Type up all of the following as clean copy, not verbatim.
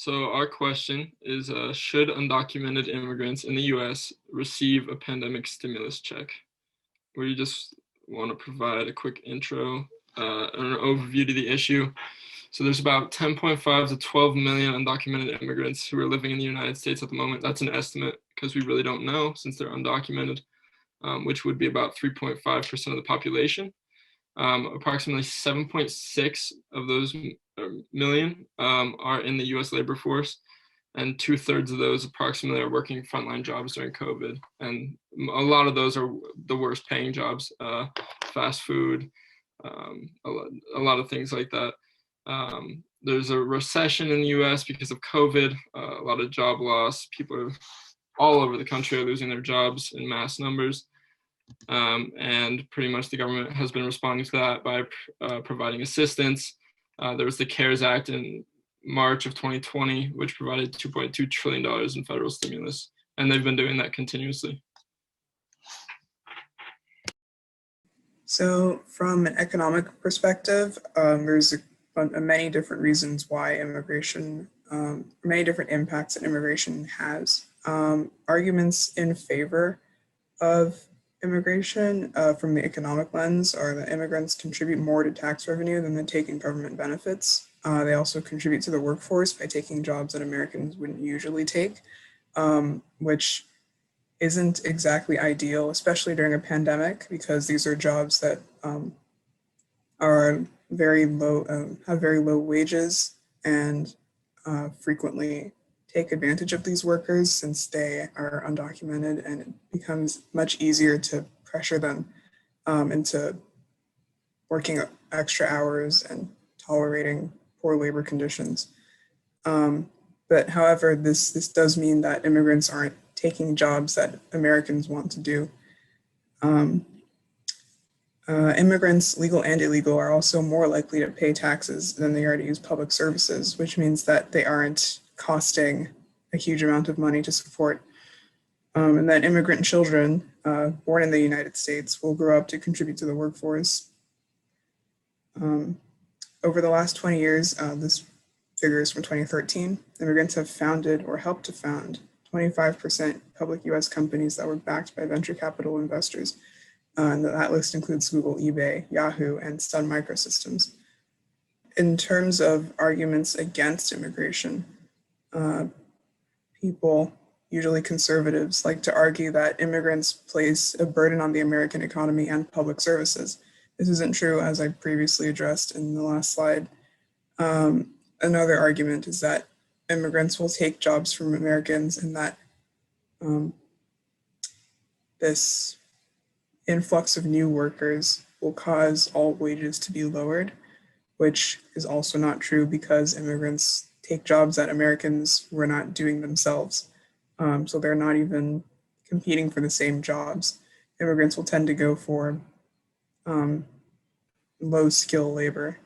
So our question is, should undocumented immigrants in the U.S. receive a pandemic stimulus check? We just want to provide a quick intro, an overview to the issue. So there's about 10.5 to 12 million undocumented immigrants who are living in the United States at the moment. That's an estimate because we really don't know since they're undocumented, which would be about 3.5% of the population. Approximately 7.6 of those million are in the US labor force, and 2/3 of those approximately are working frontline jobs during COVID. And a lot of those are the worst paying jobs, fast food, a lot of things like that. There's a recession in the US because of COVID, a lot of job loss. People are all over the country are losing their jobs in mass numbers. And pretty much the government has been responding to that by providing assistance. There was the CARES Act in March of 2020, which provided $2.2 trillion in federal stimulus, and they've been doing that continuously. So from an economic perspective, there's many different reasons why immigration, many different impacts that immigration has. Arguments in favor of immigration from the economic lens are that immigrants contribute more to tax revenue than they take in government benefits. They also contribute to the workforce by taking jobs that Americans wouldn't usually take, which isn't exactly ideal, especially during a pandemic, because these are jobs that are very low, have very low wages, and frequently take advantage of these workers since they are undocumented, and it becomes much easier to pressure them into working extra hours and tolerating poor labor conditions. But however, this does mean that immigrants aren't taking jobs that Americans want to do. Immigrants, legal and illegal, are also more likely to pay taxes than they are to use public services, which means that they aren't costing a huge amount of money to support. And that immigrant children born in the United States will grow up to contribute to the workforce. Over the last 20 years, this figure is from 2013, immigrants have founded or helped to found 25% public US companies that were backed by venture capital investors. And that list includes Google, eBay, Yahoo, and Sun Microsystems. In terms of arguments against immigration, people, usually conservatives, like to argue that immigrants place a burden on the American economy and public services. This isn't true, as I previously addressed in the last slide. Another argument is that immigrants will take jobs from Americans, and that this influx of new workers will cause all wages to be lowered, which is also not true because immigrants take jobs that Americans were not doing themselves. So they're not even competing for the same jobs. Immigrants will tend to go for low skill labor,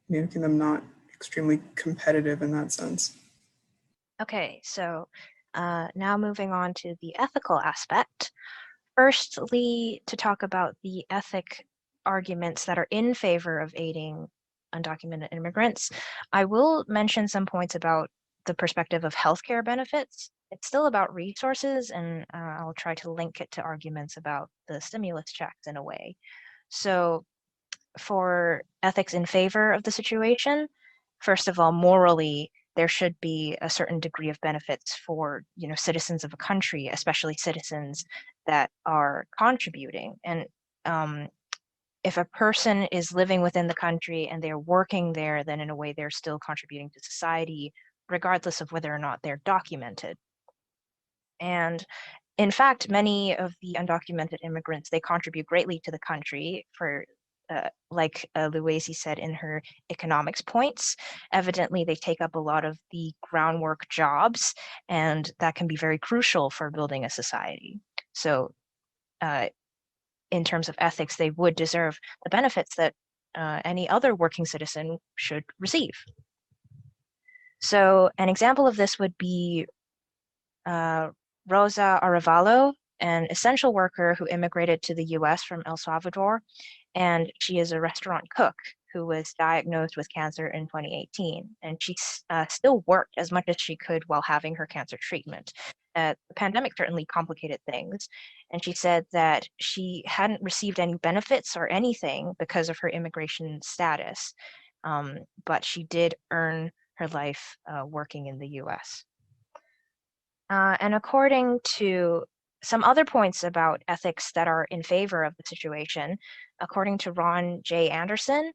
making them not extremely competitive in that sense. Okay, so now moving on to the ethical aspect. Firstly, to talk about the ethic arguments that are in favor of aiding undocumented immigrants, I will mention some points about the perspective of healthcare benefits. It's still about resources, and I'll try to link it to arguments about the stimulus checks in a way. So for ethics in favor of the situation, first of all, morally, there should be a certain degree of benefits for, citizens of a country, especially citizens that are contributing. And if a person is living within the country and they're working there, then in a way they're still contributing to society, regardless of whether or not they're documented. And in fact, many of the undocumented immigrants, they contribute greatly to the country for like Louise said in her economics points. Evidently, they take up a lot of the groundwork jobs, and that can be very crucial for building a society. So in terms of ethics, they would deserve the benefits that any other working citizen should receive. So an example of this would be Rosa Arevalo, an essential worker who immigrated to the US from El Salvador, and she is a restaurant cook who was diagnosed with cancer in 2018. And she still worked as much as she could while having her cancer treatment. The pandemic certainly complicated things. And she said that she hadn't received any benefits or anything because of her immigration status, but she did earn her life working in the US. And according to some other points about ethics that are in favor of the situation, according to Ron J. Anderson,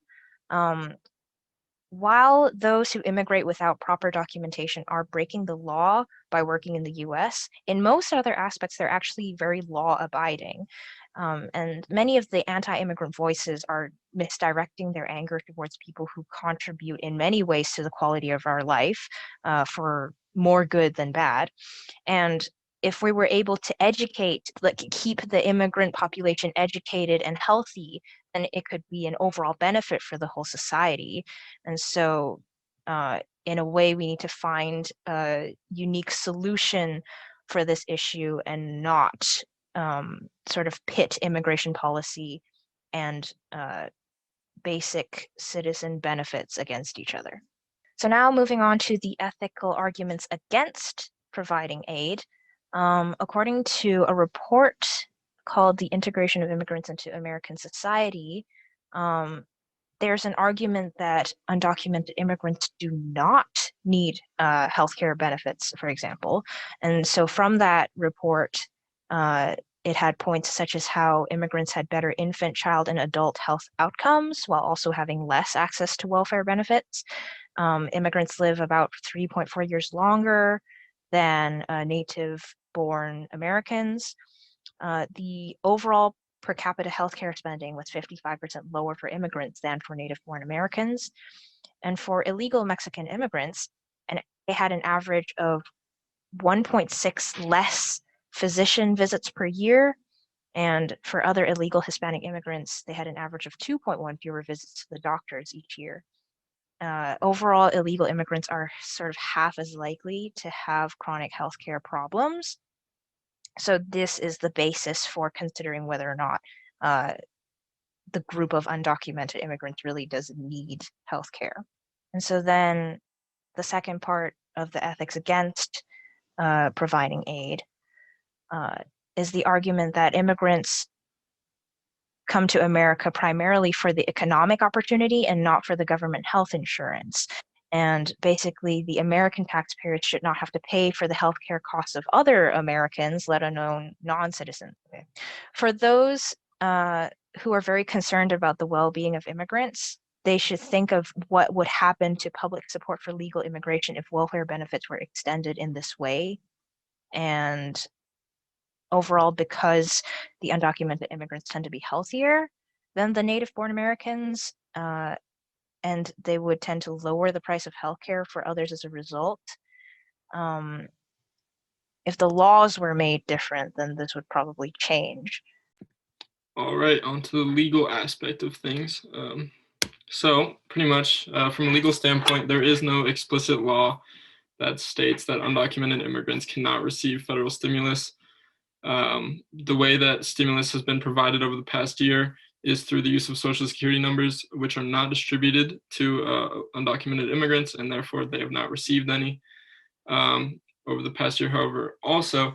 while those who immigrate without proper documentation are breaking the law by working in the US, in most other aspects, they're actually very law-abiding. And many of the anti-immigrant voices are misdirecting their anger towards people who contribute in many ways to the quality of our life for more good than bad. And if we were able to educate, like keep the immigrant population educated and healthy, then it could be an overall benefit for the whole society. And so in a way, we need to find a unique solution for this issue and not sort of pit immigration policy and basic citizen benefits against each other. So now moving on to the ethical arguments against providing aid. According to a report called The Integration of Immigrants into American Society, there's an argument that undocumented immigrants do not need healthcare benefits, for example. And so from that report, it had points such as how immigrants had better infant, child, and adult health outcomes while also having less access to welfare benefits. Immigrants live about 3.4 years longer than native-born Americans. The overall per capita healthcare spending was 55% lower for immigrants than for native-born Americans. And for illegal Mexican immigrants, they had an average of 1.6 less physician visits per year. And for other illegal Hispanic immigrants, they had an average of 2.1 fewer visits to the doctors each year. Overall, illegal immigrants are sort of half as likely to have chronic healthcare problems. So this is the basis for considering whether or not the group of undocumented immigrants really does need healthcare. And so then the second part of the ethics against providing aid is the argument that immigrants come to America primarily for the economic opportunity and not for the government health insurance. And basically, the American taxpayers should not have to pay for the healthcare costs of other Americans, let alone non-citizens. For those who are very concerned about the well-being of immigrants, they should think of what would happen to public support for legal immigration if welfare benefits were extended in this way. And overall, because the undocumented immigrants tend to be healthier than the native-born Americans, and they would tend to lower the price of healthcare for others as a result. If the laws were made different, then this would probably change. All right, on to the legal aspect of things. So pretty much from a legal standpoint, there is no explicit law that states that undocumented immigrants cannot receive federal stimulus. The way that stimulus has been provided over the past year is through the use of Social Security numbers, which are not distributed to undocumented immigrants, and therefore they have not received any over the past year. However, also,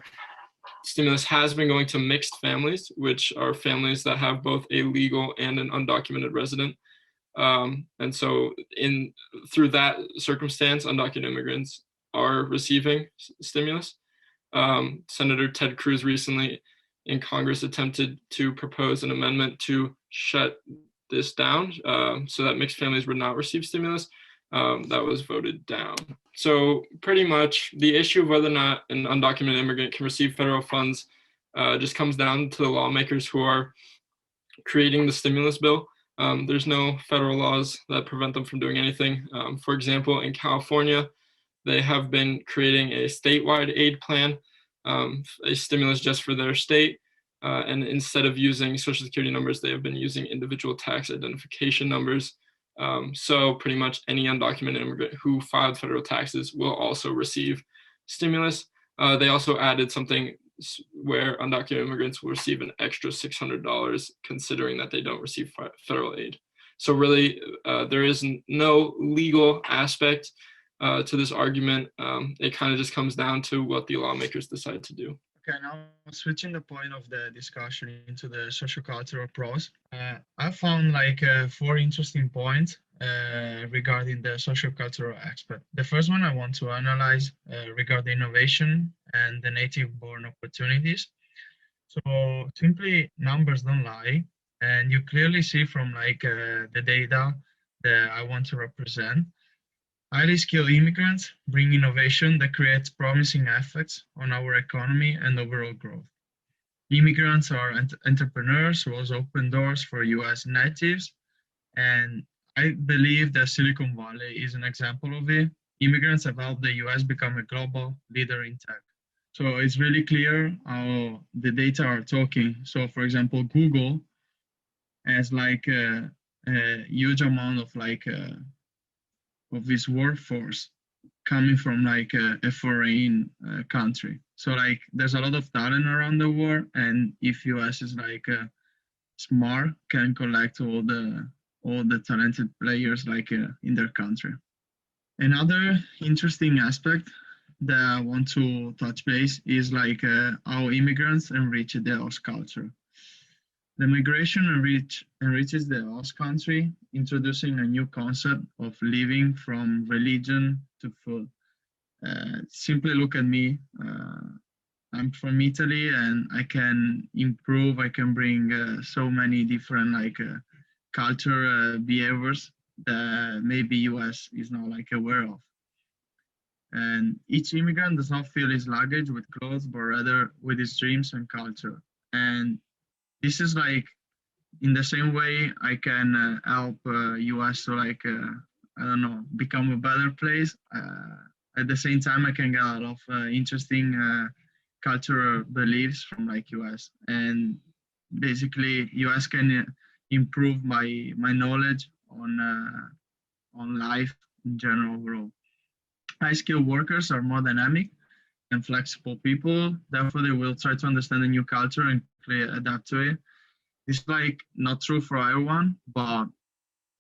stimulus has been going to mixed families, which are families that have both a legal and an undocumented resident. And so through that circumstance, undocumented immigrants are receiving stimulus. Senator Ted Cruz recently in Congress attempted to propose an amendment to shut this down so that mixed families would not receive stimulus. That was voted down. So pretty much the issue of whether or not an undocumented immigrant can receive federal funds just comes down to the lawmakers who are creating the stimulus bill. There's no federal laws that prevent them from doing anything. For example, in California, they have been creating a statewide aid plan, a stimulus just for their state. And instead of using Social Security numbers, they have been using individual tax identification numbers. So pretty much any undocumented immigrant who filed federal taxes will also receive stimulus. They also added something where undocumented immigrants will receive an extra $600 considering that they don't receive federal aid. So really, there is no legal aspect to this argument. It kind of just comes down to what the lawmakers decide to do. Okay, now switching the point of the discussion into the sociocultural pros, I found like 4 interesting points regarding the sociocultural aspect. The first one I want to analyze regarding innovation and the native-born opportunities. So simply numbers don't lie, and you clearly see from like the data that I want to represent. Highly skilled immigrants bring innovation that creates promising effects on our economy and overall growth. Immigrants are entrepreneurs who also open doors for US natives, and I believe that Silicon Valley is an example of it. Immigrants have helped the US become a global leader in tech. So it's really clear how the data are talking. So for example, Google has like a huge amount of like of its workforce coming from like a foreign country. So like there's a lot of talent around the world, and if US is like smart, can collect all the talented players like in their country. Another interesting aspect that I want to touch base is like how immigrants enrich the host culture. The migration enriches the host country, introducing a new concept of living from religion to food. Simply look at me. I'm from Italy, and I can improve. I can bring so many different like culture behaviors that maybe US is not like aware of. And each immigrant does not fill his luggage with clothes, but rather with his dreams and culture. And this is like, in the same way, I can help US to like, I don't know, become a better place. At the same time, I can get a lot of interesting cultural beliefs from like US. And basically, US can improve my knowledge on life in general overall. High-skilled workers are more dynamic and flexible people. Therefore, they will try to understand the new culture and adapt to it. It's like not true for everyone, but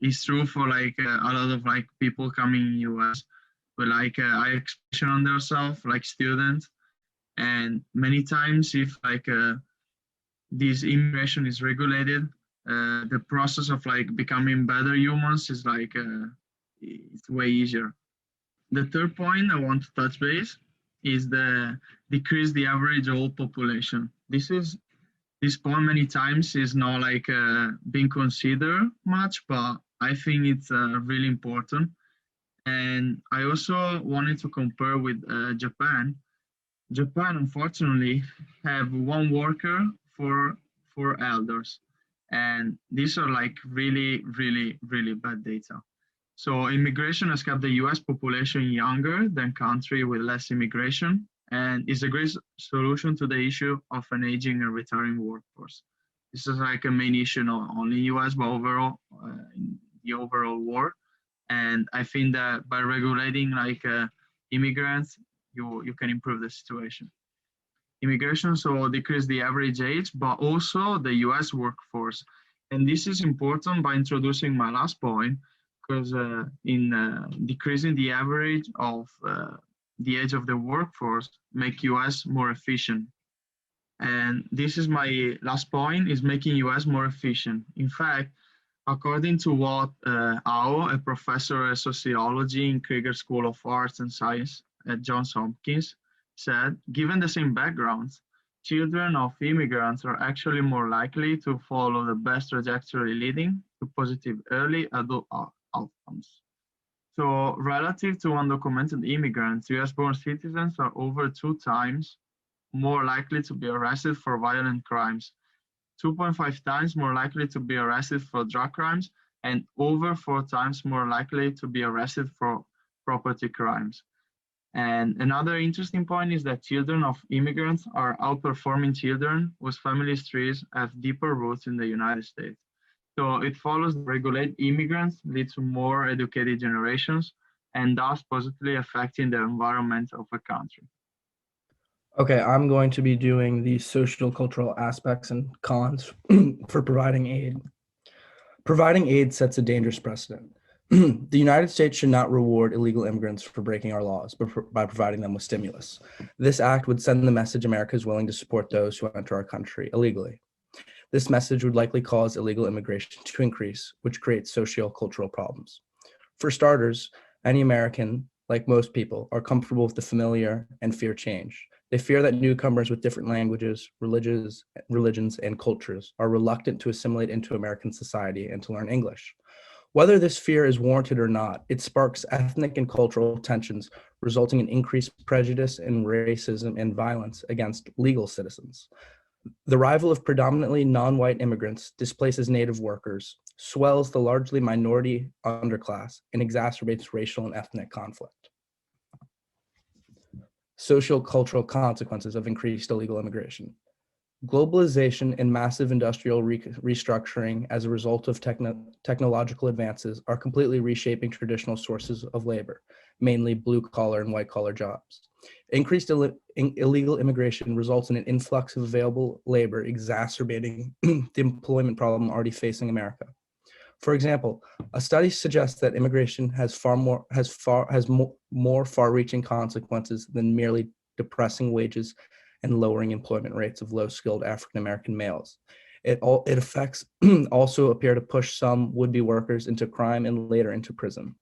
it's true for like a lot of like people coming in US with like high expectation on themselves, like students. And many times, if like this immigration is regulated, the process of like becoming better humans is like it's way easier. The third point I want to touch base is the decrease the average old population. This point many times is not like being considered much, but I think it's really important. And I also wanted to compare with Japan. Japan, unfortunately, have 1 worker for 4 elders. And these are like really, really, really bad data. So immigration has kept the US population younger than countries with less immigration, and is a great solution to the issue of an aging and retiring workforce. This is like a main issue not only US, but overall in the overall world. And I think that by regulating like immigrants, you can improve the situation. Immigration so decrease the average age, but also the US workforce. And this is important by introducing my last point, because in decreasing the average of the age of the workforce make US more efficient. And this is my last point, is making US more efficient. In fact, according to what Ao, a professor of sociology in Krieger School of Arts and Science at Johns Hopkins, said, given the same backgrounds, children of immigrants are actually more likely to follow the best trajectory leading to positive early adult outcomes. So relative to undocumented immigrants, US-born citizens are over 2 times more likely to be arrested for violent crimes, 2.5 times more likely to be arrested for drug crimes, and over 4 times more likely to be arrested for property crimes. And another interesting point is that children of immigrants are outperforming children whose family trees have deeper roots in the United States. So it follows that regulate immigrants lead to more educated generations, and thus positively affecting the environment of a country. Okay, I'm going to be doing the social cultural aspects and cons for providing aid. Providing aid sets a dangerous precedent. The United States should not reward illegal immigrants for breaking our laws by providing them with stimulus. This act would send the message America is willing to support those who enter our country illegally. This message would likely cause illegal immigration to increase, which creates socio-cultural problems. For starters, any American, like most people, are comfortable with the familiar and fear change. They fear that newcomers with different languages, religions, and cultures are reluctant to assimilate into American society and to learn English. Whether this fear is warranted or not, it sparks ethnic and cultural tensions, resulting in increased prejudice and racism and violence against legal citizens. The arrival of predominantly non-white immigrants displaces native workers, swells the largely minority underclass, and exacerbates racial and ethnic conflict. Social cultural consequences of increased illegal immigration. Globalization and massive industrial restructuring as a result of technological advances are completely reshaping traditional sources of labor, mainly blue-collar and white-collar jobs. Increased illegal immigration results in an influx of available labor, exacerbating the employment problem already facing America. For example, a study suggests that immigration has more far-reaching consequences than merely depressing wages and lowering employment rates of low-skilled African-American males. It effects also appear to push some would-be workers into crime and later into prison.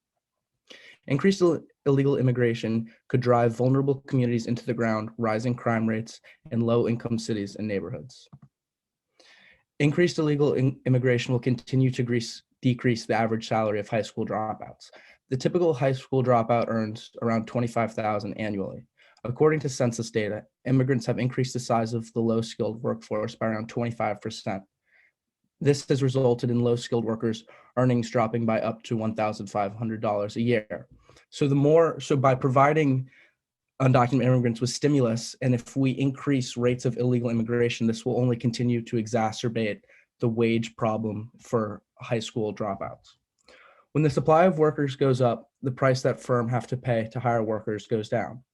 Increased illegal immigration could drive vulnerable communities into the ground, rising crime rates in low-income cities and neighborhoods. Increased illegal immigration will continue to decrease the average salary of high school dropouts. The typical high school dropout earns around $25,000 annually. According to census data, immigrants have increased the size of the low-skilled workforce by around 25%. This has resulted in low-skilled workers' earnings dropping by up to $1,500 a year. So by providing undocumented immigrants with stimulus, and if we increase rates of illegal immigration, this will only continue to exacerbate the wage problem for high school dropouts. When the supply of workers goes up, the price that firms have to pay to hire workers goes down.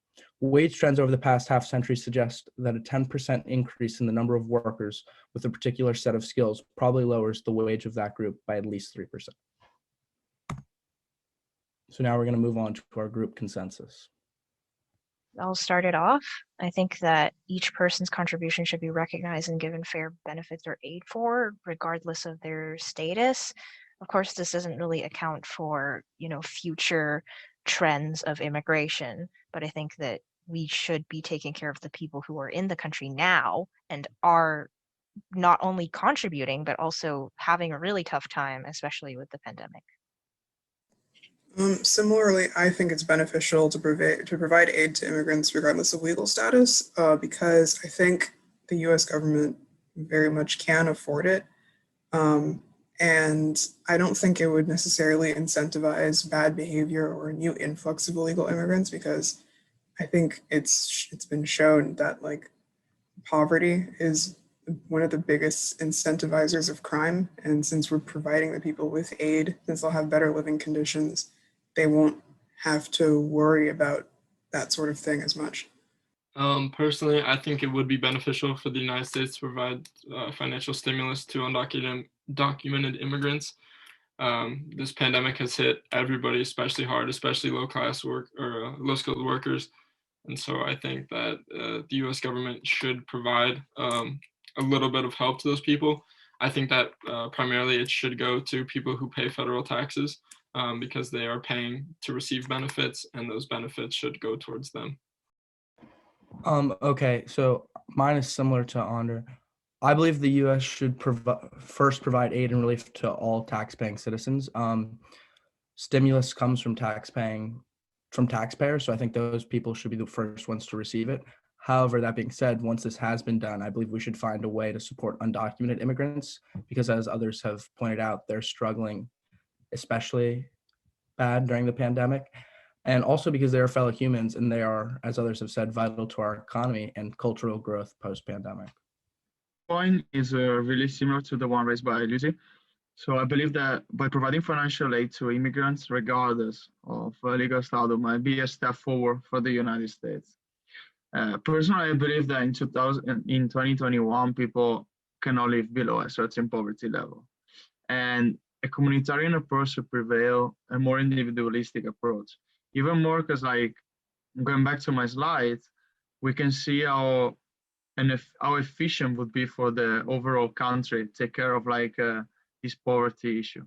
Wage trends over the past half century suggest that a 10% increase in the number of workers with a particular set of skills probably lowers the wage of that group by at least 3%. So now we're going to move on to our group consensus. I'll start it off. I think that each person's contribution should be recognized and given fair benefits or aid for, regardless of their status. Of course, this doesn't really account for, future trends of immigration, but I think that we should be taking care of the people who are in the country now and are not only contributing, but also having a really tough time, especially with the pandemic. Similarly, I think it's beneficial to provide aid to immigrants regardless of legal status, because I think the U.S. government very much can afford it. And I don't think it would necessarily incentivize bad behavior or a new influx of illegal immigrants, because I think it's been shown that poverty is one of the biggest incentivizers of crime. And since we're providing the people with aid, since they'll have better living conditions, they won't have to worry about that sort of thing as much. Personally, I think it would be beneficial for the United States to provide financial stimulus to undocumented immigrants. This pandemic has hit everybody especially hard, especially low-class or low-skilled workers. And so I think that the U.S. government should provide a little bit of help to those people. I think that primarily it should go to people who pay federal taxes because they are paying to receive benefits, and those benefits should go towards them. Okay, so mine is similar to Ander. I believe the U.S. should first provide aid and relief to all tax-paying citizens. Stimulus comes from taxpayers, so I think those people should be the first ones to receive it. However, that being said, once this has been done, I believe we should find a way to support undocumented immigrants, because as others have pointed out, they're struggling especially bad during the pandemic. And also because they are fellow humans and they are, as others have said, vital to our economy and cultural growth post-pandemic. Point is really similar to the one raised by Lucy. So I believe that by providing financial aid to immigrants, regardless of legal status, might be a step forward for the United States. Personally, I believe that in 2021, people cannot live below a certain poverty level. And a communitarian approach to prevail, a more individualistic approach. Even more because, like, going back to my slide, we can see how efficient would be for the overall country take care of like this poverty issue.